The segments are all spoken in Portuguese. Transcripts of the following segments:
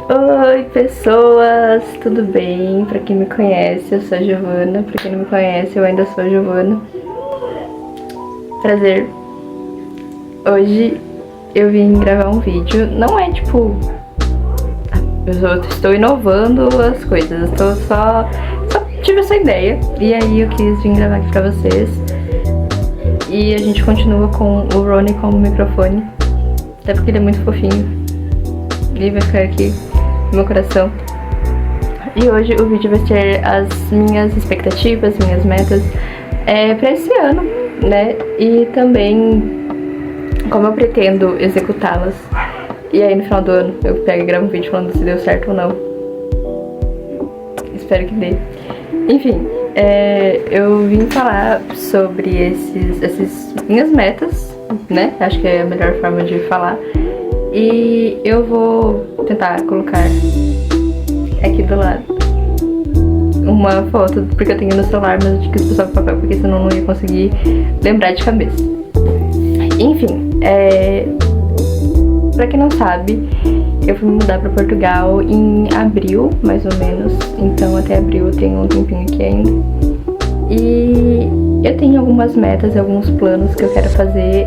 Oi, pessoas, tudo bem? Pra quem me conhece, eu sou a Giovana. Pra quem não me conhece, eu ainda sou a Giovana. Prazer. Hoje eu vim gravar um vídeo. Não é tipo... eu estou inovando as coisas. Estou só tive essa ideia. E aí eu quis vir gravar aqui pra vocês. E a gente continua com o Ronnie como microfone. Até porque ele é muito fofinho. Ele vai ficar aqui no meu coração. E hoje o vídeo vai ser as minhas expectativas, minhas metas pra esse ano, né? E também como eu pretendo executá-las. E aí no final do ano eu pego e gravo um vídeo falando se deu certo ou não. Espero que dê. Enfim, eu vim falar sobre essas minhas metas, né? Acho que é a melhor forma de falar. E eu vou tentar colocar aqui do lado uma foto, porque eu tenho no celular, mas eu tinha que usar o papel, porque senão eu não ia conseguir lembrar de cabeça. Enfim, pra quem não sabe, eu fui me mudar pra Portugal em abril, mais ou menos. Então até abril eu tenho um tempinho aqui ainda. E eu tenho algumas metas, alguns planos que eu quero fazer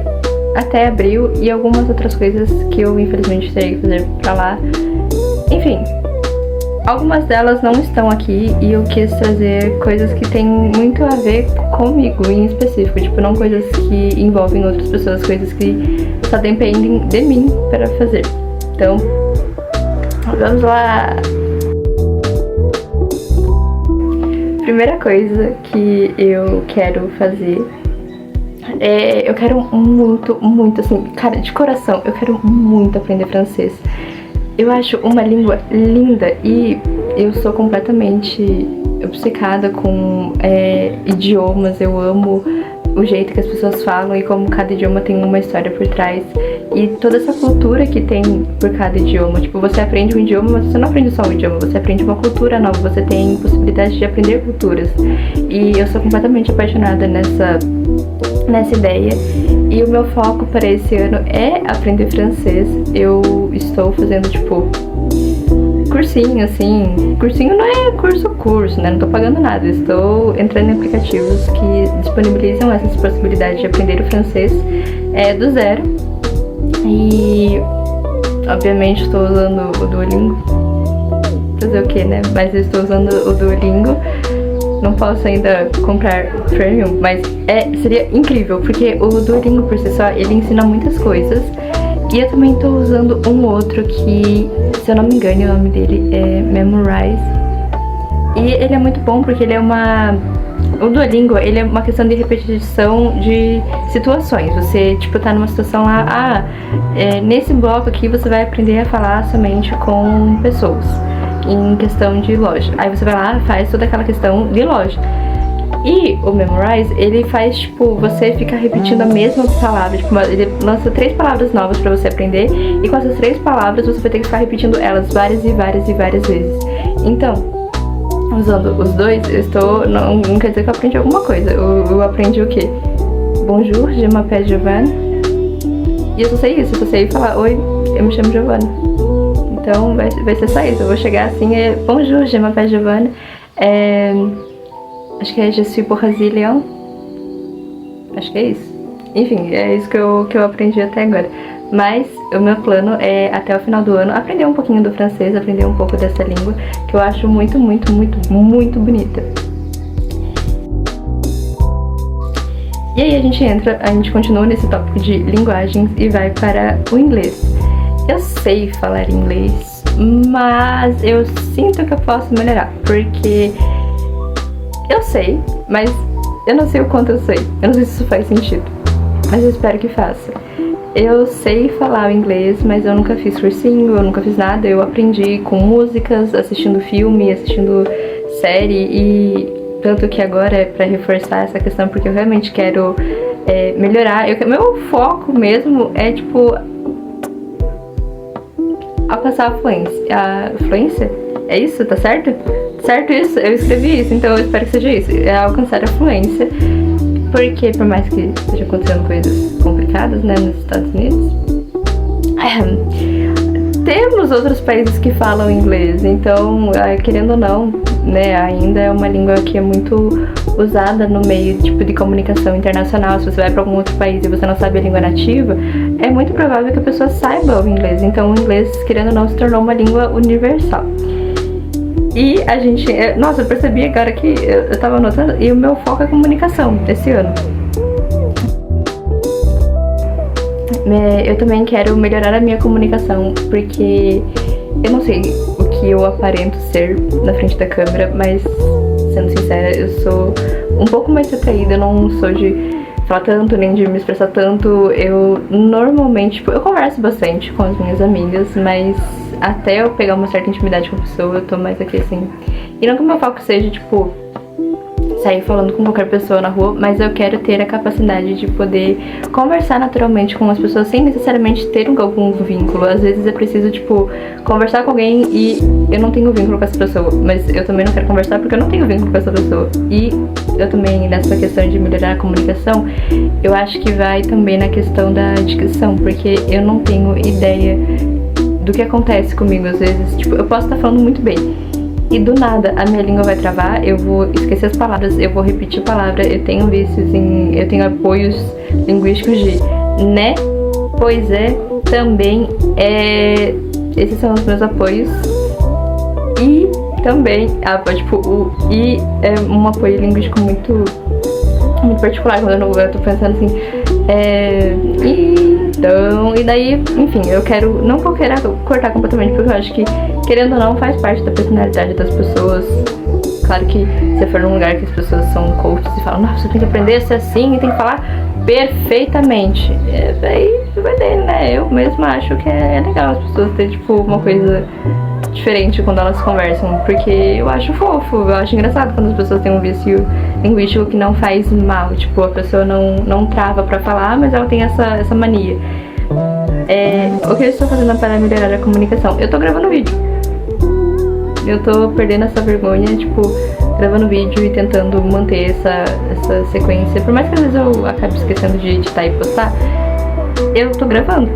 até abril e algumas outras coisas que eu infelizmente terei que fazer pra lá. Enfim, algumas delas não estão aqui e eu quis trazer coisas que têm muito a ver comigo em específico, tipo, não coisas que envolvem outras pessoas, coisas que só dependem de mim para fazer. Então, vamos lá! Primeira coisa que eu quero fazer eu quero muito, assim, cara, de coração, eu quero muito aprender francês. Eu acho uma língua linda e eu sou completamente obcecada com idiomas. Eu amo o jeito que as pessoas falam e como cada idioma tem uma história por trás. E toda essa cultura que tem por cada idioma. Tipo, você aprende um idioma, mas você não aprende só um idioma, você aprende uma cultura nova, você tem possibilidade de aprender culturas. E eu sou completamente apaixonada nessa ideia. E o meu foco para esse ano é aprender francês. Eu estou fazendo, tipo, cursinho, assim. Cursinho não é curso, né? Não tô pagando nada. Eu estou entrando em aplicativos que disponibilizam essas possibilidades de aprender o francês do zero. E, obviamente, estou usando o Duolingo. Fazer o que, né? Mas eu estou usando o Duolingo. Não posso ainda comprar Premium, mas seria incrível, porque o Duolingo por si só, ele ensina muitas coisas. E eu também tô usando um outro que, se eu não me engano, o nome dele é Memorize. E ele é muito bom porque ele é o Duolingo, ele é uma questão de repetição de situações. Você, tipo, tá numa situação lá, nesse bloco aqui você vai aprender a falar somente com pessoas. Em questão de loja. Aí você vai lá, faz toda aquela questão de loja. E o Memorize, ele faz, tipo, você fica repetindo a mesma palavra. Tipo, ele lança 3 palavras novas pra você aprender. E com essas 3 palavras, você vai ter que ficar repetindo elas várias e várias e várias vezes. Então, usando os dois, não quer dizer que eu aprendi alguma coisa. Eu aprendi o quê? Bonjour, je m'appelle Giovanna. E eu só sei isso, eu só sei falar, oi, eu me chamo Giovanna. Então vai ser só isso, eu vou chegar assim, bonjour, je m'appelle Giovanna, acho que é je suis brésilienne, acho que é isso. Enfim, é isso que eu aprendi até agora. Mas o meu plano é, até o final do ano, aprender um pouquinho do francês, aprender um pouco dessa língua, que eu acho muito, muito, muito, muito bonita. E aí a gente continua nesse tópico de linguagens e vai para o inglês. Eu sei falar inglês, mas eu sinto que eu posso melhorar, porque eu sei, mas eu não sei o quanto eu sei. Eu não sei se isso faz sentido, mas eu espero que faça. Eu sei falar o inglês, mas eu nunca fiz cursinho, eu nunca fiz nada. Eu aprendi com músicas, assistindo filme, assistindo série, e tanto que agora é pra reforçar essa questão, porque eu realmente quero melhorar. Meu foco mesmo é, tipo, alcançar a fluência. É isso? Tá certo? Certo isso? Eu escrevi isso, então eu espero que seja isso. É alcançar a fluência. Porque por mais que esteja acontecendo coisas complicadas, né, nos Estados Unidos, temos outros países que falam inglês, então, querendo ou não, né, ainda é uma língua que é muito usada no meio tipo de comunicação internacional. Se você vai para algum outro país e você não sabe a língua nativa, é muito provável que a pessoa saiba o inglês. Então, o inglês, querendo ou não, se tornou uma língua universal. E a gente... Nossa, eu percebi agora que eu tava anotando, e o meu foco é comunicação esse ano. Eu também quero melhorar a minha comunicação, porque eu não sei o que eu aparento ser na frente da câmera, mas, sendo sincera, eu sou um pouco mais retraída, eu não sou de falar tanto, nem de me expressar tanto. Eu normalmente, tipo, eu converso bastante com as minhas amigas, mas até eu pegar uma certa intimidade com a pessoa, eu tô mais aqui assim. E não que o meu foco seja, tipo, sair falando com qualquer pessoa na rua, mas eu quero ter a capacidade de poder conversar naturalmente com as pessoas sem necessariamente ter algum vínculo. Às vezes é preciso, tipo, conversar com alguém e eu não tenho vínculo com essa pessoa, mas eu também não quero conversar porque eu não tenho vínculo com essa pessoa. E eu também, nessa questão de melhorar a comunicação, eu acho que vai também na questão da dicção, porque eu não tenho ideia do que acontece comigo às vezes. Tipo, eu posso estar falando muito bem e do nada a minha língua vai travar, eu vou esquecer as palavras, eu vou repetir palavra, eu tenho vícios eu tenho apoios linguísticos de né, pois é, também, esses são os meus apoios. E também, tipo, o e é um apoio linguístico muito particular, quando eu tô pensando assim, então, e daí, enfim, eu quero, não que eu queira cortar completamente, porque eu acho que, querendo ou não, faz parte da personalidade das pessoas. Claro que se você for num lugar que as pessoas são coaches e falam, nossa, você tem que aprender a ser assim e tem que falar perfeitamente, daí vai dele, né? Eu mesma acho que é legal as pessoas terem, tipo, uma coisa diferente quando elas conversam, porque eu acho fofo, eu acho engraçado quando as pessoas têm um vício linguístico que não faz mal, tipo, a pessoa não trava pra falar, mas ela tem essa mania. O que eu estou fazendo para melhorar a comunicação? Eu tô gravando vídeo. Eu tô perdendo essa vergonha, tipo, gravando vídeo e tentando manter essa sequência. Por mais que às vezes eu acabe esquecendo de editar e postar, eu tô gravando.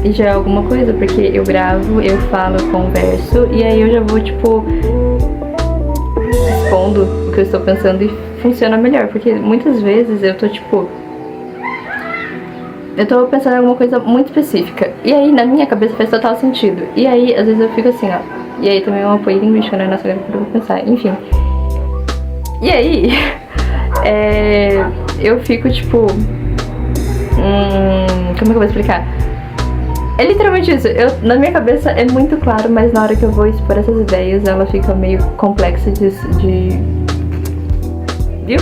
E já é alguma coisa, porque eu gravo, eu falo, eu converso, e aí eu já vou, tipo, expondo o que eu estou pensando e funciona melhor. Porque muitas vezes eu tô, tipo, eu tô pensando em alguma coisa muito específica, e aí na minha cabeça faz total sentido. E aí, às vezes eu fico assim, ó. E aí também é um apoio linguístico, né? Nossa, agora que eu vou pensar, enfim. E aí, eu fico, tipo, como é que eu vou explicar? É literalmente isso, na minha cabeça é muito claro, mas na hora que eu vou expor essas ideias, ela fica meio complexa de viu?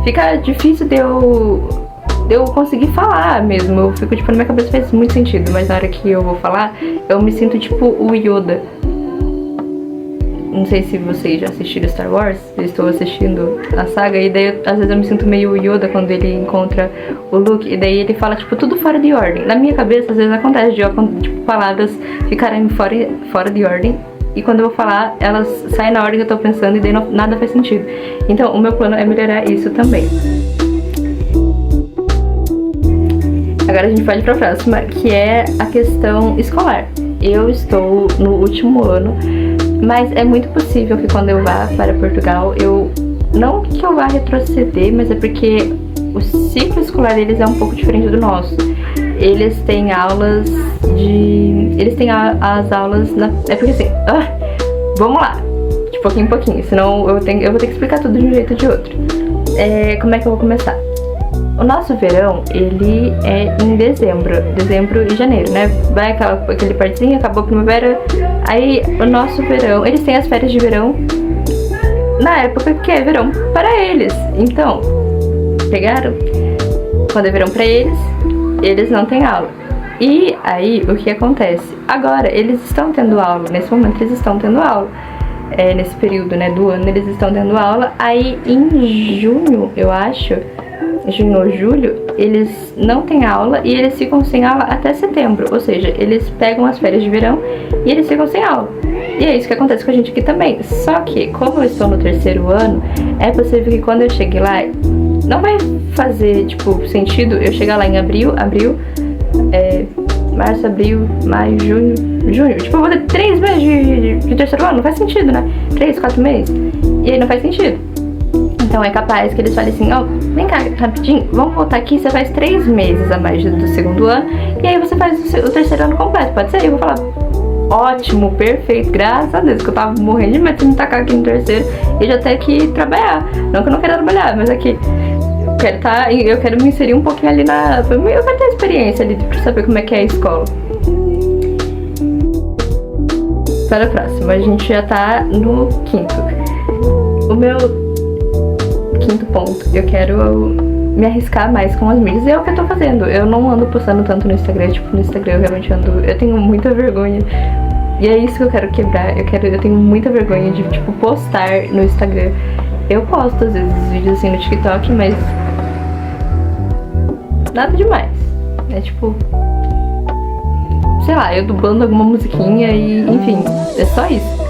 Fica difícil de eu conseguir falar mesmo. Eu fico, tipo, na minha cabeça faz muito sentido, mas na hora que eu vou falar, eu me sinto tipo o Yoda. Não sei se vocês já assistiram Star Wars, eu estou assistindo a saga, e daí às vezes eu me sinto meio Yoda quando ele encontra o Luke, e daí ele fala, tipo, tudo fora de ordem. Na minha cabeça, às vezes acontece de tipo, palavras ficarem fora de ordem, e quando eu vou falar, elas saem na ordem que eu tô pensando, e daí nada faz sentido. Então, o meu plano é melhorar isso também. Agora a gente pode ir pra próxima, que é a questão escolar. Eu estou no último ano, mas é muito possível que quando eu vá para Portugal, não que eu vá retroceder, mas é porque o ciclo escolar deles é um pouco diferente do nosso. Eles têm aulas eles têm as aulas é porque assim, vamos lá, de pouquinho em pouquinho, senão eu vou ter que explicar tudo de um jeito ou de outro. Como é que eu vou começar? O nosso verão, ele é em dezembro e janeiro, né? Vai aquele partezinho, acabou a primavera. Aí, o nosso verão, eles têm as férias de verão na época que é verão para eles. Então, pegaram? Quando é verão para eles não têm aula. E aí, o que acontece? Agora, eles estão tendo aula. Nesse momento, eles estão tendo aula. Nesse período, né, do ano, eles estão tendo aula. Aí, em junho, eu acho, junho ou julho, eles não têm aula e eles ficam sem aula até setembro. Ou seja, eles pegam as férias de verão e eles ficam sem aula. E é isso que acontece com a gente aqui também. Só que, como eu estou no terceiro ano, é possível que quando eu chegue lá, não vai fazer, tipo, sentido eu chegar lá em abril, março, abril, maio, junho. Tipo, eu vou ter 3 meses de terceiro ano, não faz sentido, né? 3, 4 meses. E aí não faz sentido. Então é capaz que eles falem assim, ó, vem cá, rapidinho, vamos voltar aqui, você faz 3 meses a mais do segundo ano, e aí você faz o terceiro ano completo, pode ser? Eu vou falar, ótimo, perfeito, graças a Deus, que eu tava morrendo de medo de me tacar aqui no terceiro e já ter que trabalhar. Não que eu não quero trabalhar, mas aqui eu quero me inserir um pouquinho ali eu quero ter experiência ali pra saber como é que é a escola. Para a próxima, a gente já tá no quinto. O meu quinto ponto, eu quero me arriscar mais com as mídias, e é o que eu tô fazendo. Eu não ando postando tanto no Instagram, tipo, no Instagram eu realmente eu tenho muita vergonha, e é isso que eu quero quebrar. Eu tenho muita vergonha de, tipo, postar no Instagram. Eu posto às vezes vídeos assim no TikTok, mas nada demais. É tipo, sei lá, eu dublando alguma musiquinha e, enfim, é só isso.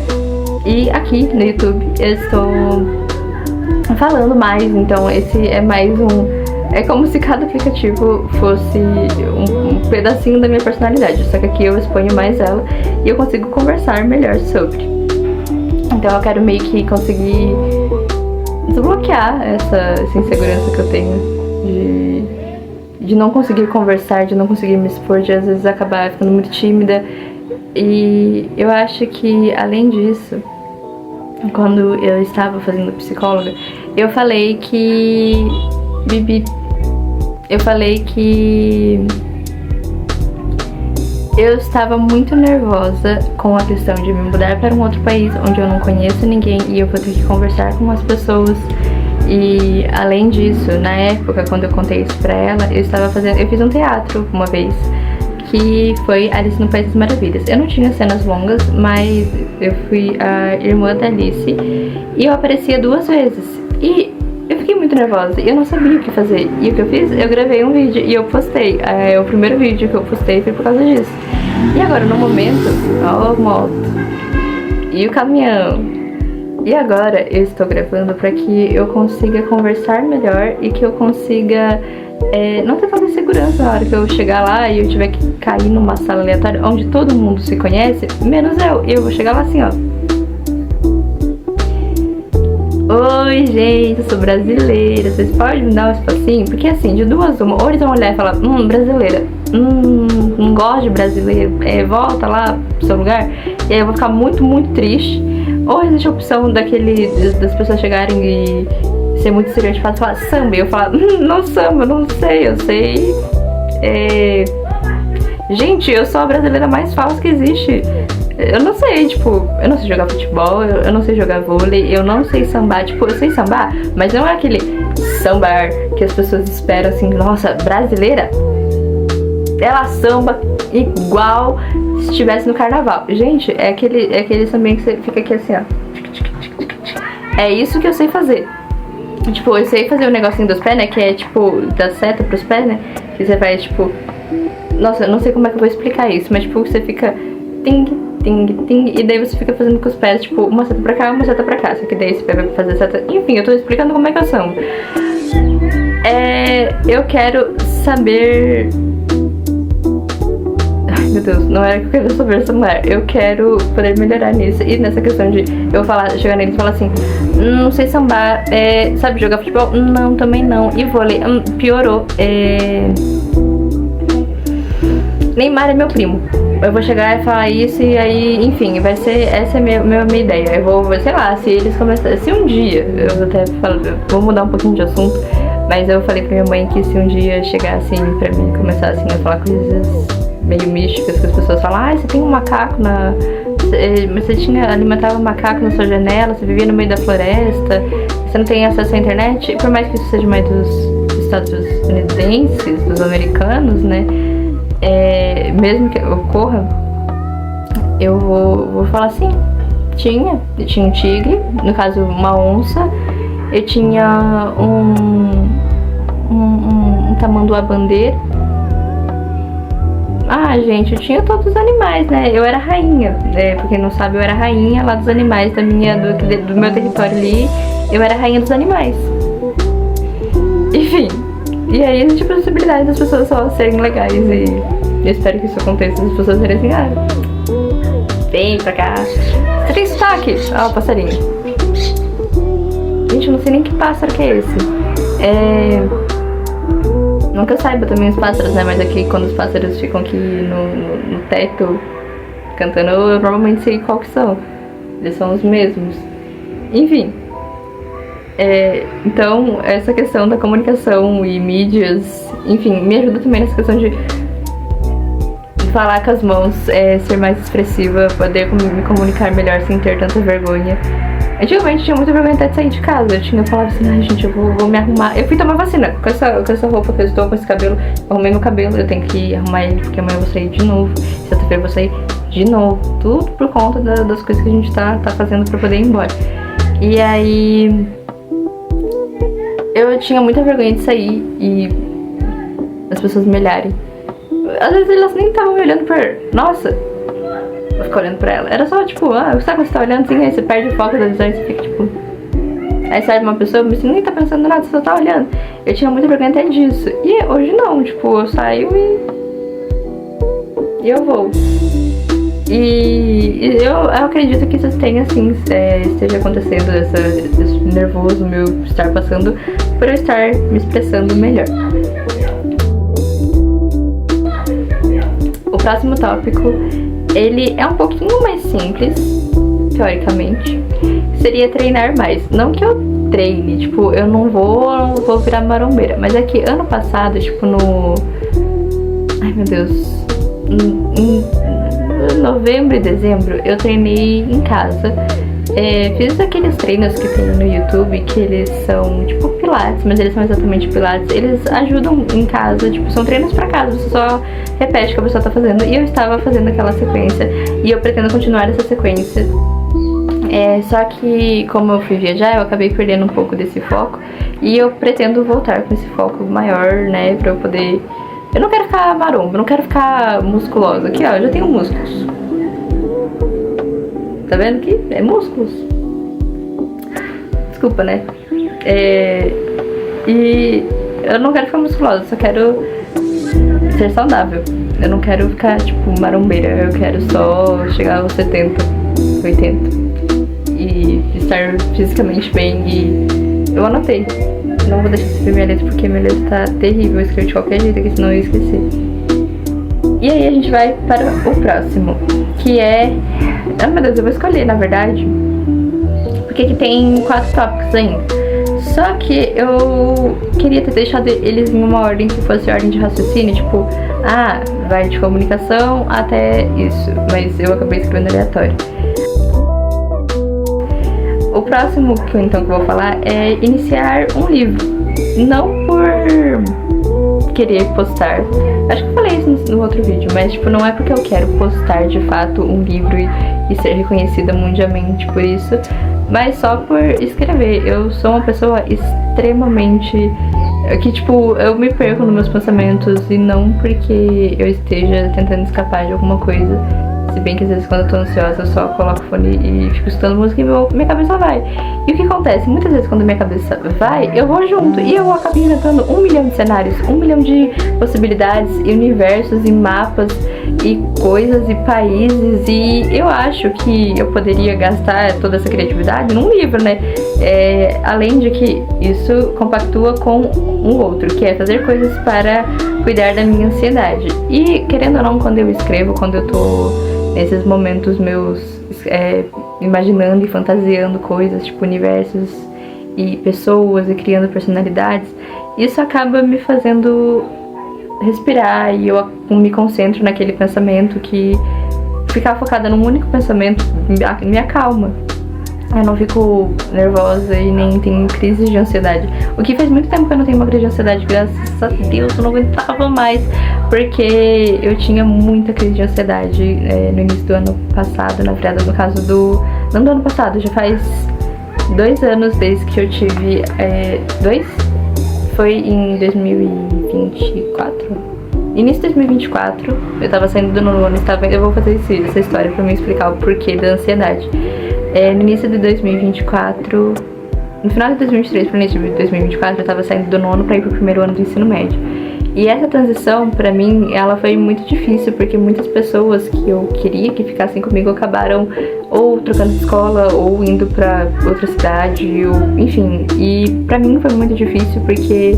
E aqui no YouTube eu estou falando mais, então esse é mais é como se cada aplicativo fosse um pedacinho da minha personalidade, só que aqui eu exponho mais ela e eu consigo conversar melhor sobre. Então eu quero meio que conseguir desbloquear essa insegurança que eu tenho de não conseguir conversar, de não conseguir me expor, de às vezes acabar ficando muito tímida. E eu acho que, além disso, quando eu estava fazendo psicóloga, eu falei que eu estava muito nervosa com a questão de me mudar para um outro país onde eu não conheço ninguém e eu vou ter que conversar com as pessoas. E além disso, na época, quando eu contei isso pra ela, eu fiz um teatro uma vez, que foi Alice no País das Maravilhas. Eu não tinha cenas longas, mas eu fui a irmã da Alice e eu aparecia 2 vezes. E eu fiquei muito nervosa e eu não sabia o que fazer. E o que eu fiz? Eu gravei um vídeo e eu postei. O primeiro vídeo que eu postei foi por causa disso. E agora, no momento, ó, a moto e o caminhão. E agora eu estou gravando para que eu consiga conversar melhor e que eu consiga não ter tanta insegurança na hora que eu chegar lá e eu tiver que cair numa sala aleatória onde todo mundo se conhece, menos eu. E eu vou chegar lá assim, ó. Oi, gente, eu sou brasileira, vocês podem me dar um espacinho? Porque assim, de duas uma, ou eles vão olhar e falar, brasileira, não gosto de brasileiro, volta lá pro seu lugar. E aí eu vou ficar muito, muito triste. Ou existe a opção das pessoas chegarem e ser muito estereotipadas e falar samba, e eu falar, não samba, não sei, eu sei. Gente, eu sou a brasileira mais falsa que existe. Eu não sei, tipo, eu não sei jogar futebol, eu não sei jogar vôlei, eu não sei sambar, tipo, eu sei sambar, mas não é aquele sambar que as pessoas esperam assim, nossa, brasileira, ela samba igual se estivesse no carnaval. Gente, é aquele também que você fica aqui assim, ó. É isso que eu sei fazer. Tipo, eu sei fazer o negocinho dos pés, né, que é tipo, da seta pros pés, né, que você vai, tipo, nossa, eu não sei como é que eu vou explicar isso, mas tipo, você fica ting, ting, ting, e daí você fica fazendo com os pés, tipo, uma seta pra cá, uma seta pra cá, só que daí você vai fazer seta, enfim, eu tô explicando como é que eu samba. Eu quero saber... Ai, meu Deus, não era que eu queria saber essa mulher. Eu quero poder melhorar nisso. E nessa questão de eu chegar neles e falar assim, não sei sambar, sabe jogar futebol? Não, também não. E vôlei? Piorou. Neymar é meu primo. Eu vou chegar e falar isso e aí, enfim, vai ser, essa é a minha ideia. Eu vou, sei lá, se eles começarem, se um dia, eu até falo, vou mudar um pouquinho de assunto, mas eu falei pra minha mãe que se um dia chegar assim pra mim, começar assim a falar coisas meio místicas, que as pessoas falam, você tem um macaco você alimentava um macaco na sua janela, você vivia no meio da floresta, você não tem acesso à internet, por mais que isso seja mais dos estadunidenses, dos americanos, né? Mesmo que ocorra, eu vou falar assim, eu tinha um tigre, no caso uma onça, eu tinha um tamanduá-bandeira. Gente, eu tinha todos os animais, né? Eu era rainha, pra quem não sabe, eu era rainha lá dos animais do meu território ali, eu era rainha dos animais. Enfim, e aí existe a possibilidade das pessoas só serem legais e Eu espero que isso aconteça, as pessoas verem assim, vem pra cá. Você tem sotaque? Ó, o passarinho. Gente, eu não sei nem que pássaro que é esse. Não que eu saiba também os pássaros, né? Mas aqui quando os pássaros ficam aqui no teto cantando, eu normalmente sei qual que são. Eles são os mesmos. Enfim. Então, essa questão da comunicação e mídias, enfim, me ajuda também nessa questão de falar com as mãos, ser mais expressiva, poder me comunicar melhor sem ter tanta vergonha. Antigamente eu tinha muita vergonha até de sair de casa. Eu falava assim, ai gente, eu vou me arrumar. Eu fui tomar vacina com essa roupa que eu estou, com esse cabelo. Eu arrumei meu cabelo, eu tenho que arrumar ele porque amanhã eu vou sair de novo. Sexta-feira eu vou sair de novo. Tudo por conta das coisas que a gente tá fazendo pra poder ir embora. E aí eu tinha muita vergonha de sair e as pessoas me olharem. Às vezes elas nem estavam me olhando nossa, eu fico olhando pra ela. Era só tipo, sabe quando você tá olhando assim, aí você perde o foco da visão e você fica tipo. Aí sai uma pessoa, você nem tá pensando nada, você só tá olhando. Eu tinha muita vergonha até disso. E hoje não, tipo, eu saio e eu vou. E eu acredito que isso tenha assim, esteja acontecendo, esse nervoso meu estar passando por eu estar me expressando melhor. O próximo tópico, ele é um pouquinho mais simples, teoricamente. Seria treinar mais. Não que eu treine, tipo, eu não vou virar marombeira. Mas é que ano passado, tipo, ai meu Deus, em novembro e dezembro, eu treinei em casa. Fiz aqueles treinos que tem no YouTube, que eles são tipo pilates, mas eles são exatamente pilates. Eles ajudam em casa, tipo, são treinos pra casa, você só repete o que a pessoa tá fazendo. E eu estava fazendo aquela sequência, e eu pretendo continuar essa sequência. Só que, como eu fui viajar, eu acabei perdendo um pouco desse foco. E eu pretendo voltar com esse foco maior, né, pra eu poder... Eu não quero ficar maromba, não quero ficar musculosa. Aqui, ó, eu já tenho músculos. Tá vendo aqui? É músculos. Desculpa, né? E eu não quero ficar musculosa, só quero ser saudável. Eu não quero ficar, tipo, marombeira. Eu quero só chegar aos 70, 80 e estar fisicamente bem. E eu anotei. Não vou deixar escrever minha letra porque minha letra tá terrível. Eu escrevo de qualquer jeito aqui, senão eu ia esquecer. E aí a gente vai para o próximo, que é... Ah, meu Deus, eu vou escolher, na verdade, porque aqui tem 4 tópicos ainda. Só que eu queria ter deixado eles em uma ordem que fosse ordem de raciocínio, tipo, vai de comunicação até isso, mas eu acabei escrevendo aleatório. O próximo que eu vou falar é iniciar um livro. Não por querer postar. Acho que eu falei isso no outro vídeo, mas tipo, não é porque eu quero postar de fato um livro e ser reconhecida mundialmente por isso, mas só por escrever. Eu sou uma pessoa extremamente... que tipo, eu me perco nos meus pensamentos e não porque eu esteja tentando escapar de alguma coisa. Se bem que às vezes quando eu tô ansiosa eu só coloco o fone e fico escutando música e minha cabeça vai. E o que acontece? Muitas vezes quando minha cabeça vai, eu vou junto. E eu acabo inventando 1 milhão de cenários, 1 milhão de possibilidades e universos e mapas e coisas e países. E eu acho que eu poderia gastar toda essa criatividade num livro, né? Além de que isso compactua com um outro, que é fazer coisas para cuidar da minha ansiedade. E querendo ou não, quando eu escrevo, quando eu tô nesses momentos meus imaginando e fantasiando coisas, tipo universos e pessoas e criando personalidades, isso acaba me fazendo respirar e eu me concentro naquele pensamento, que ficar focada num único pensamento me acalma. Eu não fico nervosa e nem tenho crises de ansiedade. O que faz muito tempo que eu não tenho uma crise de ansiedade, graças a Deus, eu não aguentava mais. Porque eu tinha muita crise de ansiedade no início do ano passado, na verdade, no caso do... Não do ano passado, já faz 2 anos desde que eu tive... 2? Foi em 2024. Início de 2024, eu tava saindo do nono ano, eu vou fazer essa história pra me explicar o porquê da ansiedade. No início de 2024, no final de 2023 pro início de 2024, eu tava saindo do nono pra ir pro primeiro ano do ensino médio. E essa transição, pra mim, ela foi muito difícil, porque muitas pessoas que eu queria que ficassem comigo acabaram ou trocando de escola, ou indo pra outra cidade, ou enfim. E pra mim foi muito difícil, porque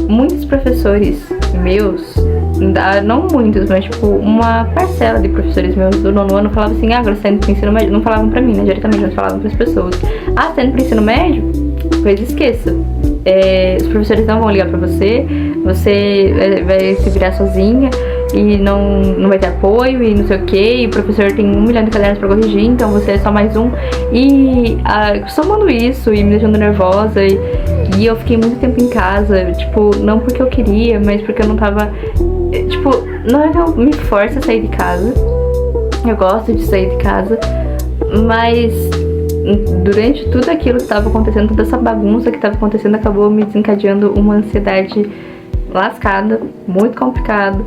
muitos professores meus, não muitos, mas tipo, uma parcela de professores meus do nono ano falava assim, agora você tá indo pro ensino médio, não falavam pra mim, né, diretamente, mas falavam pras pessoas, você tá indo pro ensino médio? Pois esqueça, os professores não vão ligar pra você, você vai se virar sozinha e não vai ter apoio e não sei o que, e o professor tem 1 milhão de cadernos pra corrigir, então você é só mais um. E somando isso e me deixando nervosa, e eu fiquei muito tempo em casa, tipo, não porque eu queria, mas porque eu não tava, tipo, não é que eu me forço a sair de casa, eu gosto de sair de casa, mas durante tudo aquilo que estava acontecendo, toda essa bagunça que estava acontecendo, acabou me desencadeando uma ansiedade lascada, muito complicado.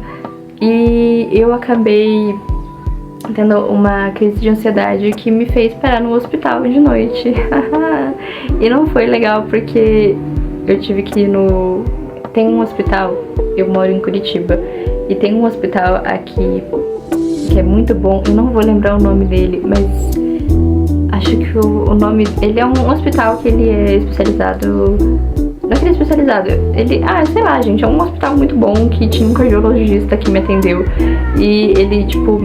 E eu acabei tendo uma crise de ansiedade que me fez parar no hospital de noite. E não foi legal, porque eu tive que ir no... Tem um hospital, eu moro em Curitiba, e tem um hospital aqui que é muito bom, eu não vou lembrar o nome dele, mas acho que o nome... Ele é um hospital que ele é especializado... Não é que ele é especializado, ele... sei lá, gente, é um hospital muito bom, que tinha um cardiologista que me atendeu. E ele, tipo,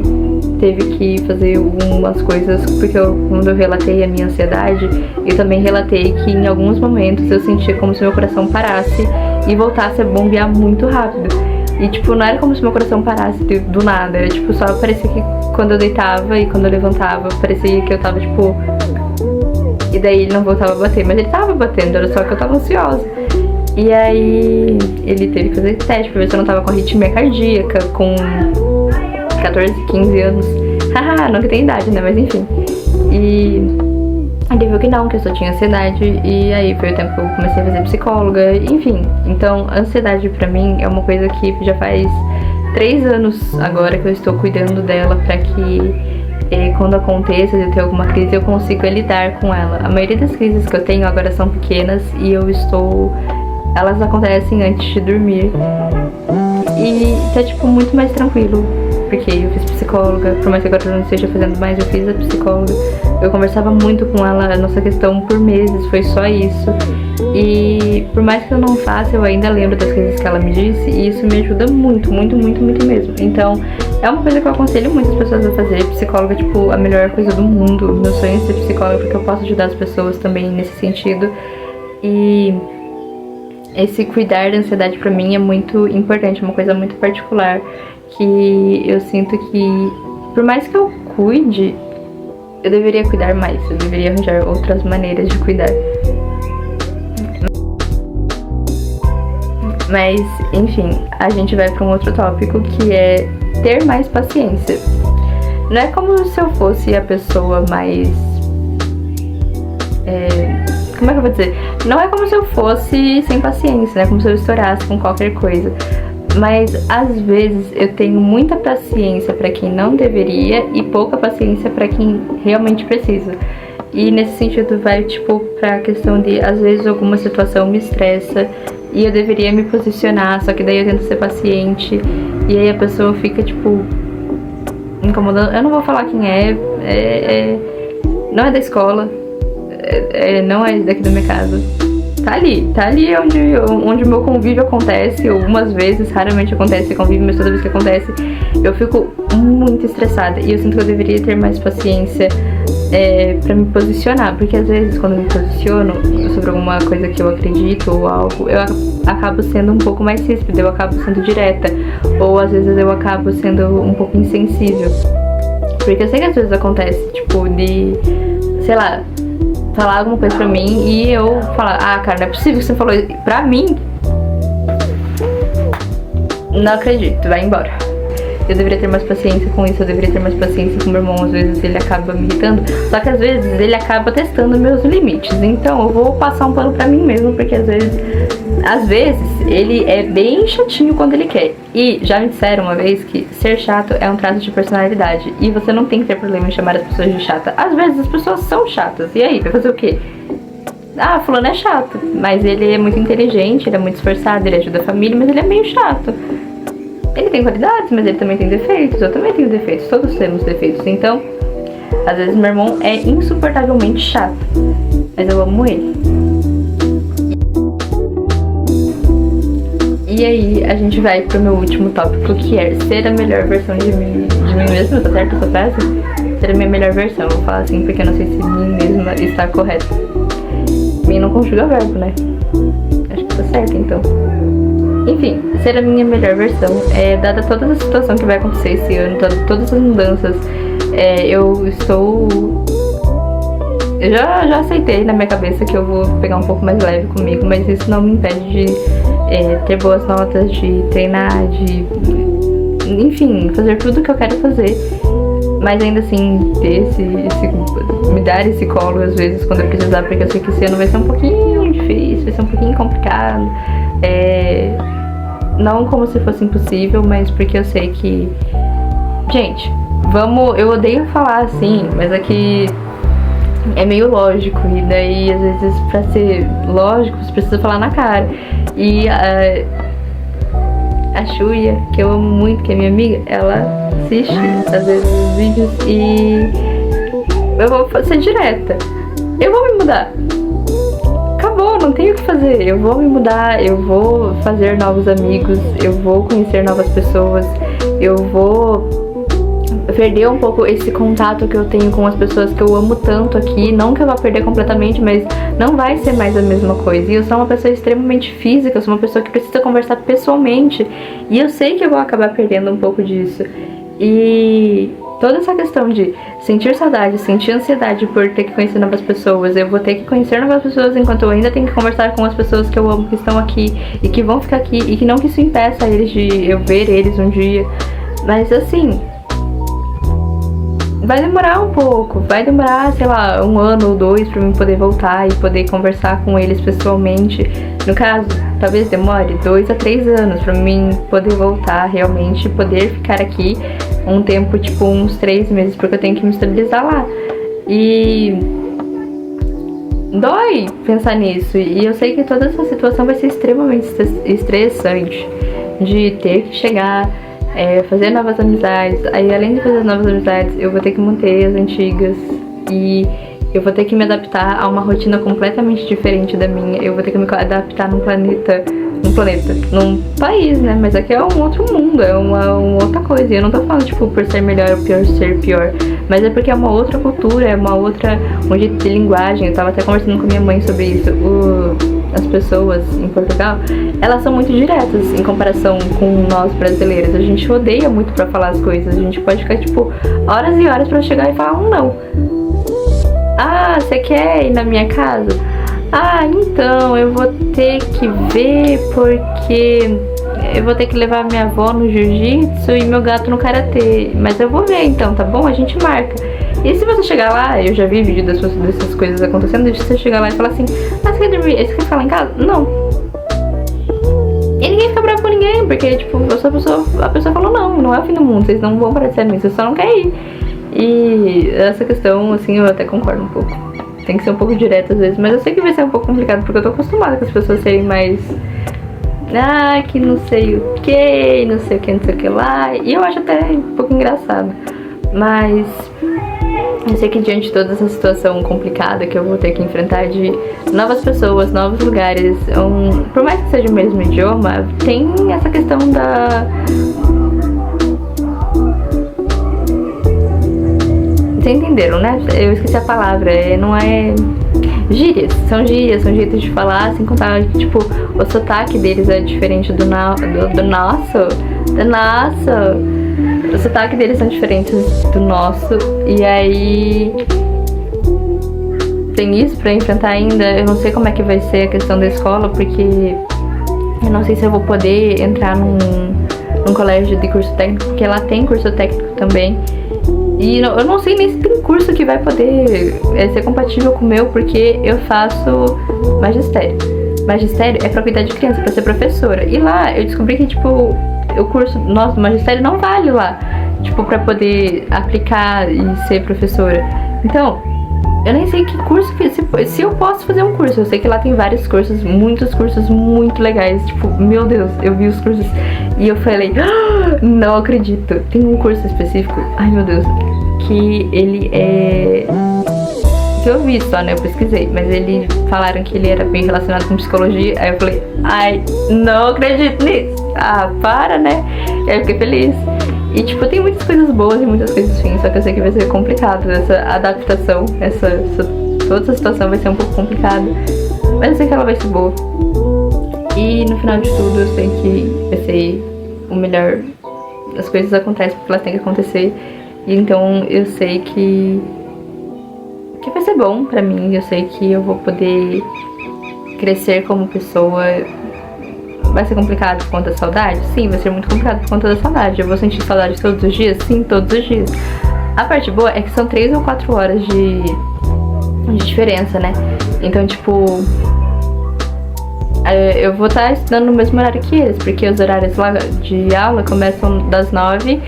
teve que fazer algumas coisas, porque quando eu relatei a minha ansiedade, eu também relatei que em alguns momentos eu sentia como se meu coração parasse e voltasse a bombear muito rápido. E, tipo, não era como se meu coração parasse do nada, era, tipo, só parecia que quando eu deitava e quando eu levantava, parecia que eu tava, tipo... E daí ele não voltava a bater, mas ele tava batendo, era só que eu tava ansiosa. E aí ele teve que fazer teste pra ver se eu não tava com arritmia cardíaca, com 14, 15 anos. Haha, não que tem idade, né, mas enfim. E ele viu que não, que eu só tinha ansiedade, e aí foi o tempo que eu comecei a fazer psicóloga, enfim. Então, ansiedade pra mim é uma coisa que já faz 3 anos agora que eu estou cuidando dela, pra que quando aconteça de eu ter alguma crise, eu consiga lidar com ela. A maioria das crises que eu tenho agora são pequenas e elas acontecem antes de dormir. E tá, tipo, muito mais tranquilo, porque eu fiz psicóloga, por mais que agora eu não esteja fazendo mais, eu fiz a psicóloga. Eu conversava muito com ela, a nossa questão por meses foi só isso. E por mais que eu não faça, eu ainda lembro das coisas que ela me disse, e isso me ajuda muito, muito, muito, muito mesmo. Então, é uma coisa que eu aconselho muitas pessoas a fazer. Psicóloga é, tipo, a melhor coisa do mundo. Meu sonho é ser psicóloga, porque eu posso ajudar as pessoas também nesse sentido. E esse cuidar da ansiedade pra mim é muito importante, é uma coisa muito particular, que eu sinto que, por mais que eu cuide, eu deveria cuidar mais, eu deveria arranjar outras maneiras de cuidar. Mas, enfim, a gente vai pra um outro tópico, que é ter mais paciência. Não é como se eu fosse a pessoa mais... como é que eu vou dizer? Não é como se eu fosse sem paciência, né? Como se eu estourasse com qualquer coisa. Mas, às vezes, eu tenho muita paciência pra quem não deveria e pouca paciência pra quem realmente precisa. E nesse sentido vai, tipo, pra questão de, às vezes, alguma situação me estressa e eu deveria me posicionar, só que daí eu tento ser paciente e aí a pessoa fica, tipo, incomodando. Eu não vou falar quem não é da escola, não é daqui da minha casa. Tá ali onde o meu convívio acontece. Algumas vezes, raramente acontece convívio, mas toda vez que acontece eu fico muito estressada. E eu sinto que eu deveria ter mais paciência pra me posicionar, porque às vezes quando eu me posiciono sobre alguma coisa que eu acredito ou algo, eu acabo sendo um pouco mais ríspida, eu acabo sendo direta, ou às vezes eu acabo sendo um pouco insensível, porque eu sei que às vezes acontece, tipo, de, sei lá, falar alguma coisa pra mim e eu falar, cara, não é possível que você falou isso pra mim, não acredito, vai embora. Eu deveria ter mais paciência com isso, eu deveria ter mais paciência com meu irmão. Às vezes ele acaba me irritando, só que às vezes ele acaba testando meus limites. Então eu vou passar um pano pra mim mesmo, porque às vezes ele é bem chatinho quando ele quer. E já me disseram uma vez que ser chato é um traço de personalidade, e você não tem que ter problema em chamar as pessoas de chata. Às vezes as pessoas são chatas, e aí, vai fazer o quê? ah, fulano é chato, mas ele é muito inteligente, ele é muito esforçado, ele ajuda a família, mas ele é meio chato. Ele tem qualidades, mas ele também tem defeitos, eu também tenho defeitos, todos temos defeitos. Então, às vezes meu irmão é insuportavelmente chato, mas eu amo ele. E aí, a gente vai pro meu último tópico, que é ser a melhor versão de mim mesma, tá certo essa frase? Ser a minha melhor versão, eu vou falar assim porque eu não sei se mim mesma está correto. Mim não conjuga verbo, né? Acho que tá certo, então. Enfim, ser a minha melhor versão, dada toda a situação que vai acontecer esse ano, todas as mudanças, eu já aceitei na minha cabeça que eu vou pegar um pouco mais leve comigo, mas isso não me impede de ter boas notas, de treinar, de, enfim, fazer tudo que eu quero fazer. Mas ainda assim, me dar esse colo às vezes quando eu precisar, porque eu sei que esse ano vai ser um pouquinho difícil, vai ser um pouquinho complicado. Não como se fosse impossível, mas porque eu sei que... Gente, eu odeio falar assim, mas aqui é meio lógico, e daí às vezes pra ser lógico você precisa falar na cara. E a Xuia, que eu amo muito, que é minha amiga, ela assiste às vezes os vídeos e eu vou ser direta. Eu vou me mudar. Acabou, não tenho o que fazer. Eu vou me mudar, eu vou fazer novos amigos, eu vou conhecer novas pessoas, eu vou perder um pouco esse contato que eu tenho com as pessoas que eu amo tanto aqui. Não que eu vá perder completamente, mas não vai ser mais a mesma coisa. E eu sou uma pessoa extremamente física, eu sou uma pessoa que precisa conversar pessoalmente, e eu sei que eu vou acabar perdendo um pouco disso. E toda essa questão de sentir saudade, sentir ansiedade por ter que conhecer novas pessoas, eu vou ter que conhecer novas pessoas enquanto eu ainda tenho que conversar com as pessoas que eu amo, que estão aqui e que vão ficar aqui, e que não que isso impeça eles de eu ver eles um dia. Mas assim, vai demorar um pouco, vai demorar, sei lá, 1 ano ou 2 pra mim poder voltar e poder conversar com eles pessoalmente. No caso, talvez demore 2 a 3 anos pra mim poder voltar realmente, poder ficar aqui um tempo, tipo uns 3 meses, porque eu tenho que me estabilizar lá. E dói pensar nisso, e eu sei que toda essa situação vai ser extremamente estressante, de ter que chegar, fazer novas amizades. Aí, além de fazer novas amizades, eu vou ter que manter as antigas, e eu vou ter que me adaptar a uma rotina completamente diferente da minha. Eu vou ter que me adaptar num país, né? Mas aqui é um outro mundo, é uma outra coisa. E eu não tô falando, tipo, por ser melhor ou por ser pior, mas é porque é uma outra cultura, é um jeito de linguagem. Eu tava até conversando com minha mãe sobre isso. As pessoas em Portugal, elas são muito diretas em comparação com nós brasileiros. A gente odeia muito pra falar as coisas. A gente pode ficar, tipo, horas e horas pra chegar e falar um não. Ah, você quer ir na minha casa? Ah, então, eu vou ter que ver porque eu vou ter que levar minha avó no jiu-jitsu e meu gato no karatê. Mas eu vou ver então, tá bom? A gente marca. E se você chegar lá, eu já vi vídeo dessas coisas acontecendo, de você chegar lá e falar assim: ah, você quer dormir? Você quer ficar lá em casa? Não. E ninguém fica bravo com ninguém, porque, tipo, a pessoa falou: não é o fim do mundo, vocês não vão parar de ser amigos, vocês só não querem ir. E essa questão, assim, eu até concordo um pouco. Tem que ser um pouco direto às vezes, mas eu sei que vai ser um pouco complicado, porque eu tô acostumada com as pessoas serem mais... ah, que não sei o que, não sei o que, não sei o que lá. E eu acho até um pouco engraçado. Mas eu sei que diante de toda essa situação complicada que eu vou ter que enfrentar, de novas pessoas, novos lugares, por mais que seja o mesmo idioma, tem essa questão da... Vocês entenderam, né? Eu esqueci a palavra, não é... Gírias, são jeitos de falar, sem contar, tipo, o sotaque deles é diferente do nosso. Os sotaques deles são diferentes do nosso, e aí tem isso pra enfrentar ainda. Eu não sei como é que vai ser a questão da escola, porque eu não sei se eu vou poder entrar num colégio de curso técnico, porque lá tem curso técnico também. E eu não sei nem se tem curso que vai poder ser compatível com o meu, porque eu faço magistério. Magistério é pra cuidar de criança, pra ser professora. E lá eu descobri que, tipo, o curso nosso do magistério não vale lá, tipo, pra poder aplicar e ser professora. Então, eu nem sei que curso, se eu posso fazer um curso. Eu sei que lá tem vários cursos, muitos cursos muito legais. Tipo, meu Deus, eu vi os cursos e eu falei, não acredito. Tem um curso específico, ai meu Deus, que ele é... que eu vi só, né? Eu pesquisei, mas eles falaram que ele era bem relacionado com psicologia. Aí eu falei, ai, não acredito nisso. Ah, para, né? E aí eu fiquei feliz. E tipo, tem muitas coisas boas e muitas coisas ruins, só que eu sei que vai ser complicado. Essa adaptação, toda essa situação vai ser um pouco complicada. Mas eu sei que ela vai ser boa. E no final de tudo eu sei que vai ser o melhor. As coisas acontecem porque elas têm que acontecer. E então eu sei que vai ser bom pra mim. Eu sei que eu vou poder crescer como pessoa. Vai ser complicado por conta da saudade? Sim, vai ser muito complicado por conta da saudade. Eu vou sentir saudade todos os dias? Sim, todos os dias. A parte boa é que são 3 ou 4 horas de diferença, né? Então, tipo, eu vou estar estudando no mesmo horário que eles, porque os horários lá de aula começam das 9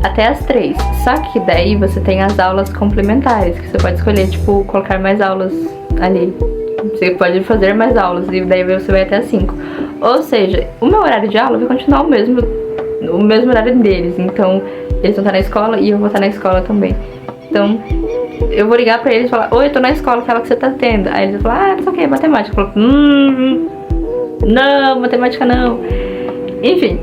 até as 3. Só que daí você tem as aulas complementares, que você pode escolher, tipo, colocar mais aulas ali. Você pode fazer mais aulas e daí você vai até as 5. Ou seja, o meu horário de aula vai continuar o mesmo horário deles. Então, eles vão estar na escola e eu vou estar na escola também. Então, eu vou ligar pra eles e falar, oi, eu tô na escola, aquela que você tá tendo. Aí eles vão falar, não sei o que, matemática. Eu falo, não, matemática não. Enfim,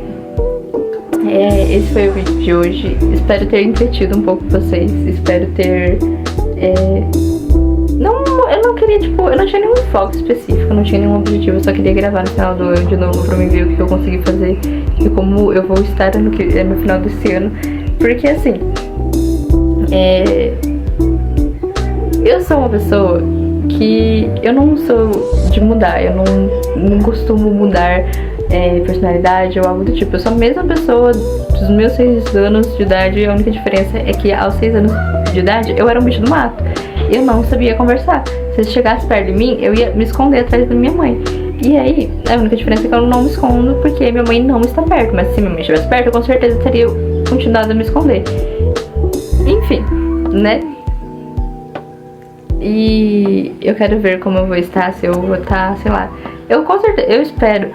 esse foi o vídeo de hoje. Espero ter entretido um pouco vocês. Espero ter... eu não queria, tipo, eu não tinha nenhum foco específico, eu não tinha nenhum objetivo, eu só queria gravar no final do ano de novo pra mim ver o que eu consegui fazer e como eu vou estar no final desse ano. Porque assim, eu sou uma pessoa que eu não sou de mudar, eu não costumo mudar personalidade ou algo do tipo. Eu sou a mesma pessoa dos meus 6 anos de idade, a única diferença é que aos 6 anos de idade eu era um bicho do mato. Eu não sabia conversar. Se ele chegasse perto de mim, eu ia me esconder atrás da minha mãe. E aí, a única diferença é que eu não me escondo porque minha mãe não está perto. Mas se minha mãe estivesse perto, eu com certeza teria continuado a me esconder. Enfim, né? E eu quero ver como eu vou estar, se eu vou estar, sei lá. Eu com certeza, eu espero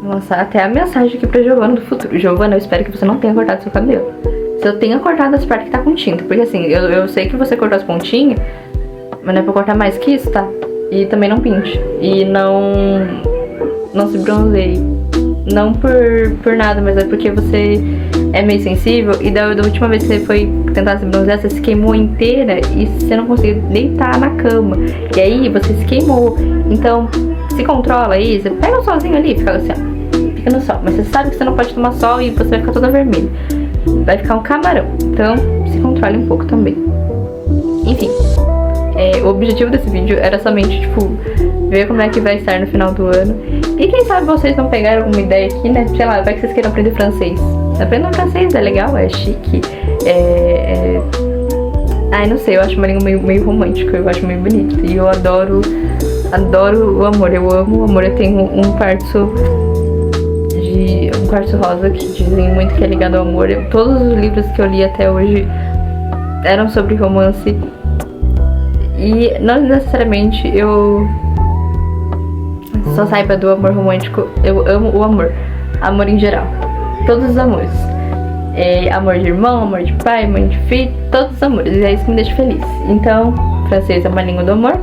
lançar até a mensagem aqui pra Giovana do futuro. Giovana, eu espero que você não tenha cortado seu cabelo. Se eu tenha cortado as partes que tá com tinta. Porque assim, eu sei que você cortou as pontinhas, mas não é pra cortar mais que isso, tá? E também não pinte. E não se bronzeie. Não por nada, mas é porque você é meio sensível. E da última vez que você foi tentar se bronzear, você se queimou inteira e você não conseguiu deitar na cama. E aí você se queimou. Então, se controla aí, você pega um solzinho ali e fica assim, ó. Fica no sol. Mas você sabe que você não pode tomar sol e você vai ficar toda vermelha. Vai ficar um camarão. Então, se controle um pouco também. Enfim. O objetivo desse vídeo era somente, tipo, ver como é que vai estar no final do ano. E quem sabe vocês não pegaram alguma ideia aqui, né? Sei lá, vai que vocês queiram aprender francês. Aprendam francês, é legal, é chique. Ai, não sei, eu acho uma língua meio romântica, eu acho meio bonito. E eu adoro o amor, eu amo o amor. Eu tenho um quartzo rosa que dizem muito que é ligado ao amor. Todos os livros que eu li até hoje eram sobre romance. E não necessariamente eu só saiba do amor romântico. Eu amo o amor. Amor em geral. Todos os amores. Amor de irmão, amor de pai, mãe de filho. Todos os amores. E é isso que me deixa feliz. Então, francês é uma língua do amor.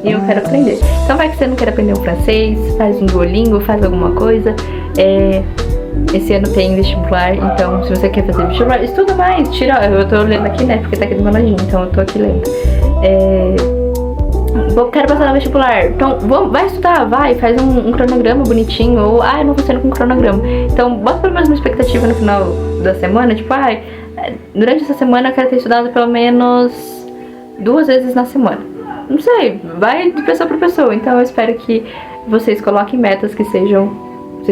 E eu quero aprender. Então vai que você não quer aprender o francês, faz um Duolingo, faz alguma coisa. Esse ano tem vestibular, então se você quer fazer vestibular, estuda mais, tira. Eu tô lendo aqui, né, porque tá aqui do meu ladinho, então eu tô aqui lendo. Quero passar no vestibular, então vai estudar, faz um cronograma bonitinho. Ou, eu não funciona com cronograma. Então bota pelo menos uma expectativa no final da semana, tipo, durante essa semana eu quero ter estudado pelo menos 2 vezes na semana. Não sei, vai de pessoa pra pessoa. Então eu espero que vocês coloquem metas que vocês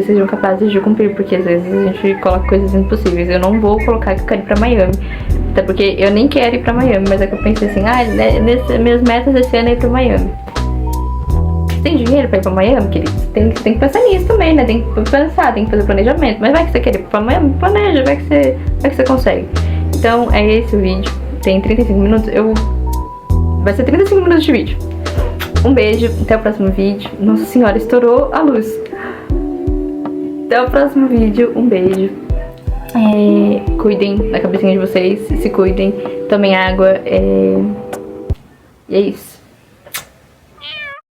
sejam capazes de cumprir, porque às vezes a gente coloca coisas impossíveis. Eu não vou colocar que eu quero ir pra Miami, até porque eu nem quero ir pra Miami, mas é que eu pensei assim, minhas metas esse ano é ir pra Miami. Você tem dinheiro pra ir pra Miami, querido? Tem que pensar nisso também, né? Tem que pensar, tem que fazer planejamento. Mas vai que você quer ir pra Miami, planeja, vai que você consegue. Então é esse o vídeo, tem 35 minutos. Eu Vai ser 35 minutos de vídeo. Um beijo, até o próximo vídeo. Nossa senhora, estourou a luz. Até o próximo vídeo, um beijo. Cuidem da cabecinha de vocês, se cuidem, tomem água. E é isso.